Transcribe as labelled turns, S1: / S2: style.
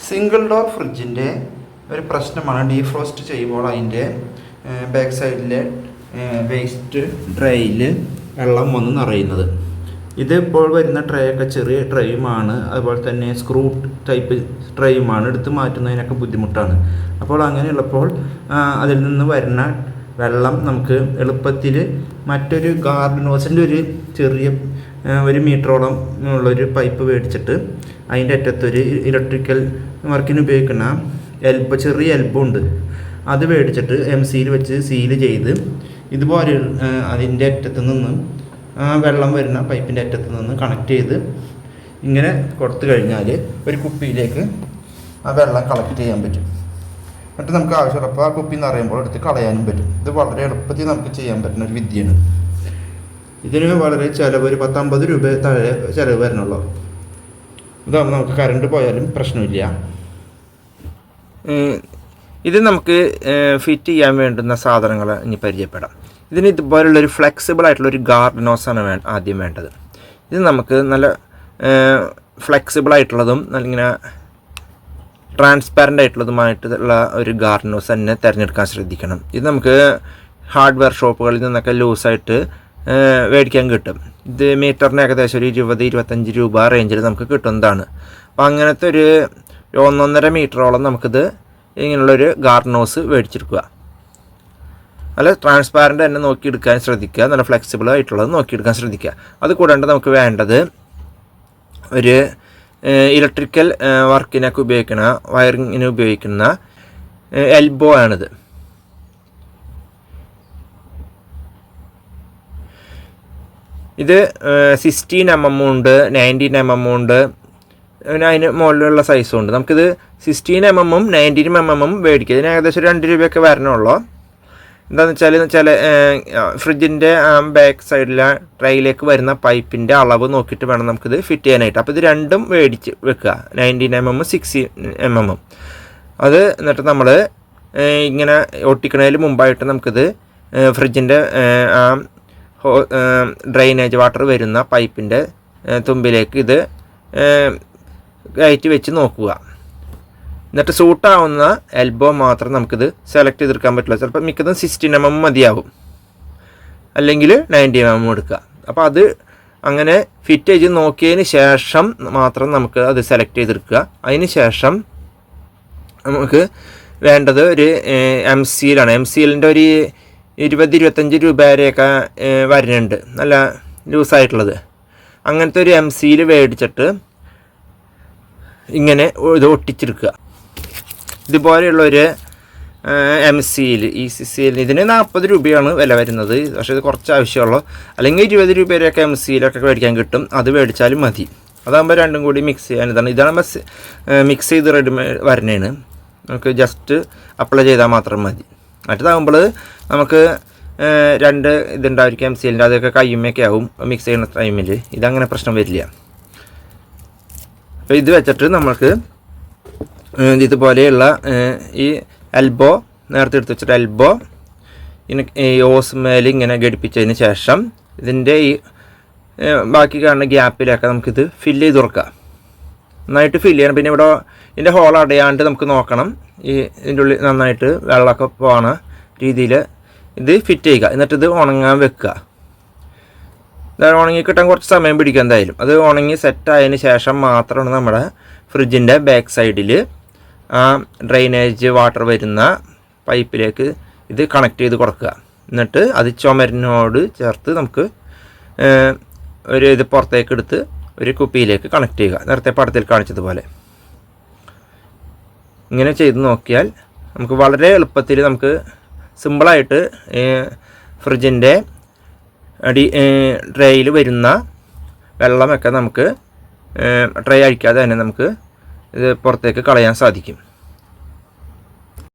S1: Single door ഫ്രിഡ്ജിൻ്റെ ഒരു പ്രശ്നമാണ് defrost ചെയ്യുമ്പോൾ അതിൻ്റെ ബാക്ക് സൈഡിലെ വേസ്റ്റ് ട്രേയിൽ വെള്ളം വന്ന് നിറയുന്നത്. ഇത് ഇപ്പോൾ വരുന്ന ട്രേ ഒക്കെ ചെറിയ ട്രേയുമാണ്, അതുപോലെ തന്നെ സ്ക്രൂ ടൈപ്പ് ട്രേയുമാണ്. എടുത്ത് മാറ്റുന്നതിനൊക്കെ ബുദ്ധിമുട്ടാണ്. അപ്പോൾ അങ്ങനെയുള്ളപ്പോൾ അതിൽ നിന്ന് വരുന്ന വെള്ളം നമുക്ക് എളുപ്പത്തിൽ മറ്റൊരു ഗാർഡൻ ഹോസിൻ്റെ ഒരു ചെറിയ 1 മീറ്ററോളം ഉള്ളൊരു പൈപ്പ് മേടിച്ചിട്ട് അതിൻ്റെ അറ്റത്തൊരു ഇലക്ട്രിക്കൽ വർക്കിന് ഉപയോഗിക്കുന്ന ചെറിയ എൽബോ ഉണ്ട്, അത് മേടിച്ചിട്ട് MC-യിൽ വെച്ച് സീല് ചെയ്ത് ഇതുപോലെ അതിൻ്റെ അറ്റത്ത് നിന്ന് വെള്ളം വരുന്ന പൈപ്പിൻ്റെ അറ്റത്ത് നിന്ന് കണക്ട് ചെയ്ത് ഇങ്ങനെ കൊടുത്തു കഴിഞ്ഞാൽ ഒരു കുപ്പിയിലേക്ക് ആ വെള്ളം കളക്ട് ചെയ്യാൻ പറ്റും. എന്നിട്ട് നമുക്ക് ആവശ്യമുള്ളപ്പോൾ ആ കുപ്പി എന്ന് പറയുമ്പോൾ എടുത്ത് കളയാനും പറ്റും. ഇത് വളരെ എളുപ്പത്തിൽ നമുക്ക് ചെയ്യാൻ പറ്റുന്ന ഒരു വിദ്യയാണ്. ഇതിന് വളരെ ചിലവ്, ഒരു 10-50 രൂപ താഴെ ചിലവ് വരണുള്ളൂ. ഇതാകുമ്പോൾ നമുക്ക് കറണ്ട് പോയാലും പ്രശ്നമില്ല.
S2: ഇത് നമുക്ക് ഫിറ്റ് ചെയ്യാൻ വേണ്ടുന്ന സാധനങ്ങൾ ഇനി പരിചയപ്പെടാം. ഇതിന് ഇതുപോലുള്ളൊരു ഫ്ലെക്സിബിൾ ആയിട്ടുള്ളൊരു ഗാർഡൻ ഹോസാണ് ആദ്യം വേണ്ടത്. ഇത് നമുക്ക് നല്ല ഫ്ലെക്സിബിൾ ആയിട്ടുള്ളതും ഇങ്ങനെ ട്രാൻസ്പാരൻ്റ് ആയിട്ടുള്ളതുമായിട്ടുള്ള ഒരു ഗാർഡൻ ഹോസ് തന്നെ തിരഞ്ഞെടുക്കാൻ ശ്രദ്ധിക്കണം. ഇത് നമുക്ക് ഹാർഡ്വെയർ ഷോപ്പുകളിൽ നിന്നൊക്കെ ലൂസായിട്ട് മേടിക്കാൻ കിട്ടും. ഇത് മീറ്ററിന് ഏകദേശം ഒരു 20-25 രൂപ റേഞ്ചിൽ നമുക്ക് കിട്ടുന്നതാണ്. അപ്പോൾ അങ്ങനത്തെ ഒരു 1.5 മീറ്ററോളം നമുക്കിത് ഇങ്ങനെയുള്ളൊരു ഗാർഡൻ ഹോസ് മേടിച്ചെടുക്കുക. നല്ല ട്രാൻസ്പാരൻ്റ് തന്നെ നോക്കിയെടുക്കാൻ ശ്രദ്ധിക്കുക, നല്ല ഫ്ലെക്സിബിൾ ആയിട്ടുള്ളത് നോക്കിയെടുക്കാൻ ശ്രദ്ധിക്കുക. അത് കൂടാണ്ട് നമുക്ക് വേണ്ടത് ഒരു ഇലക്ട്രിക്കൽ വർക്കിനൊക്കെ ഉപയോഗിക്കുന്ന വയറിങ്ങിന് ഉപയോഗിക്കുന്ന എൽബോ ആണിത്. ഇത് 16 mm ഉണ്ട്, 19 mm ഉണ്ട്, പിന്നെ അതിന് മുകളിലുള്ള സൈസും ഉണ്ട്. നമുക്കിത് 16 mm 19 mm മേടിക്കുക. ഇതിന് ഏകദേശം 2 രൂപയൊക്കെ വരണുള്ളൂ. എന്താണെന്ന് വെച്ചാൽ ഫ്രിഡ്ജിൻ്റെ ബാക്ക് സൈഡിലെ ട്രൈയിലേക്ക് വരുന്ന പൈപ്പിൻ്റെ അളവ് നോക്കിയിട്ട് വേണം നമുക്കിത് ഫിറ്റ് ചെയ്യാനായിട്ട്. അപ്പോൾ ഇത് രണ്ടും മേടിച്ച് വെക്കുക, 19 mm 16 mm. അത് എന്നിട്ട് നമ്മൾ ഇങ്ങനെ ഒട്ടിക്കണതിന് മുമ്പായിട്ട് നമുക്കിത് ഫ്രിഡ്ജിൻ്റെ ഡ്രെയിനേജ് വാട്ടർ വരുന്ന പൈപ്പിൻ്റെ തുമ്പിലേക്ക് ഇത് കയറ്റി വെച്ച് നോക്കുക. എന്നിട്ട് സൂട്ടാവുന്ന എൽബോ മാത്രം നമുക്കിത് സെലക്ട് ചെയ്തെടുക്കാൻ പറ്റില്ല. ചിലപ്പോൾ മിക്കതും 16 mm മതിയാവും, അല്ലെങ്കിൽ 90 mm എടുക്കുക. അപ്പോൾ അത് അങ്ങനെ ഫിറ്റ് ചെയ്ത് നോക്കിയതിന് ശേഷം മാത്രം നമുക്ക് അത് സെലക്ട് ചെയ്തെടുക്കുക. അതിന് ശേഷം നമുക്ക് വേണ്ടത് ഒരു MC-യിലാണ്. MC-ലിൻ്റെ ഒരു 20-25 രൂപ വരെയൊക്കെ വരുന്നുണ്ട്, നല്ല ലൂസായിട്ടുള്ളത്. അങ്ങനത്തെ ഒരു MC-യിൽ മേടിച്ചിട്ട് ഇങ്ങനെ ഇത് ഒട്ടിച്ചെടുക്കുക. ഇതുപോലെയുള്ളൊരു MC-യിൽ ECCL ഇതിന് 40 രൂപയാണ് വില വരുന്നത്. പക്ഷേ ഇത് കുറച്ച് ആവശ്യമുള്ളൂ. അല്ലെങ്കിൽ 20 രൂപ വരെയൊക്കെ MC-യിലൊക്കെ മേടിക്കാൻ കിട്ടും. അത് മേടിച്ചാലും മതി. അതാകുമ്പോൾ രണ്ടും കൂടി മിക്സ് ചെയ്യാൻ ഇതാണ് മിക്സ് ചെയ്ത് റെഡിമെയ്ഡ് വരണേണ്. നമുക്ക് ജസ്റ്റ് അപ്ലൈ ചെയ്താൽ മാത്രം മതി. മറ്റേതാകുമ്പോൾ നമുക്ക് 2 ഇതുണ്ടായിരിക്കും MC-ലിൻ്റെ, അതൊക്കെ കയ്യുമ്മയൊക്കെ ആവും മിക്സ് ചെയ്യുന്ന ടൈമിൽ. ഇതങ്ങനെ പ്രശ്നം വരില്ല. അപ്പോൾ ഇത് വെച്ചിട്ട് നമുക്ക് ഇതുപോലെയുള്ള ഈ എൽബോ നേരത്തെ എടുത്ത് വെച്ചിട്ട് എൽബോ ഈ ഓസ് മേൽ ഇങ്ങനെ ഘടിപ്പിച്ചതിന് ശേഷം ഇതിൻ്റെ ഈ ബാക്കി കാണുന്ന ഗ്യാപ്പിലൊക്കെ നമുക്കിത് ഫില്ല് ചെയ്ത് തുറക്കാം. നന്നായിട്ട് ഫില്ല് ചെയ്യണം. പിന്നെ ഇവിടെ ഇതിൻ്റെ ഹോൾ അടയാണ്ട് നമുക്ക് നോക്കണം. ഇതിൻ്റെ ഉള്ളിൽ നന്നായിട്ട് വെള്ളമൊക്കെ പോകണ രീതിയിൽ ഇത് ഫിറ്റ് ചെയ്യുക. എന്നിട്ട് ഇത് ഉണങ്ങാൻ വെക്കുക. ഉണങ്ങി കിട്ടാൻ കുറച്ച് സമയം പിടിക്കും എന്തായാലും. അത് ഉണങ്ങി സെറ്റായതിന് ശേഷം മാത്രമാണ് നമ്മുടെ ഫ്രിഡ്ജിൻ്റെ ബാക്ക് സൈഡിൽ ആ ഡ്രെയിനേജ് വാട്ടർ വരുന്ന പൈപ്പിലേക്ക് ഇത് കണക്ട് ചെയ്ത് കൊടുക്കുക. എന്നിട്ട് അത് ചുമരിനോട് ചേർത്ത് നമുക്ക് ഇത് പുറത്തേക്ക് എടുത്ത് ഒരു കുപ്പിയിലേക്ക് കണക്ട് ചെയ്യുക. നേരത്തെ പടത്തിൽ കാണിച്ചതുപോലെ ഇങ്ങനെ ചെയ്ത് നോക്കിയാൽ നമുക്ക് വളരെ എളുപ്പത്തിൽ നമുക്ക് സിമ്പിളായിട്ട് ഫ്രിഡ്ജിൻ്റെ ട്രേയിൽ വരുന്ന വെള്ളമൊക്കെ നമുക്ക് ട്രേ അഴിക്കാതെ തന്നെ നമുക്ക് ഇത് പുറത്തേക്ക് കളയാൻ സാധിക്കും.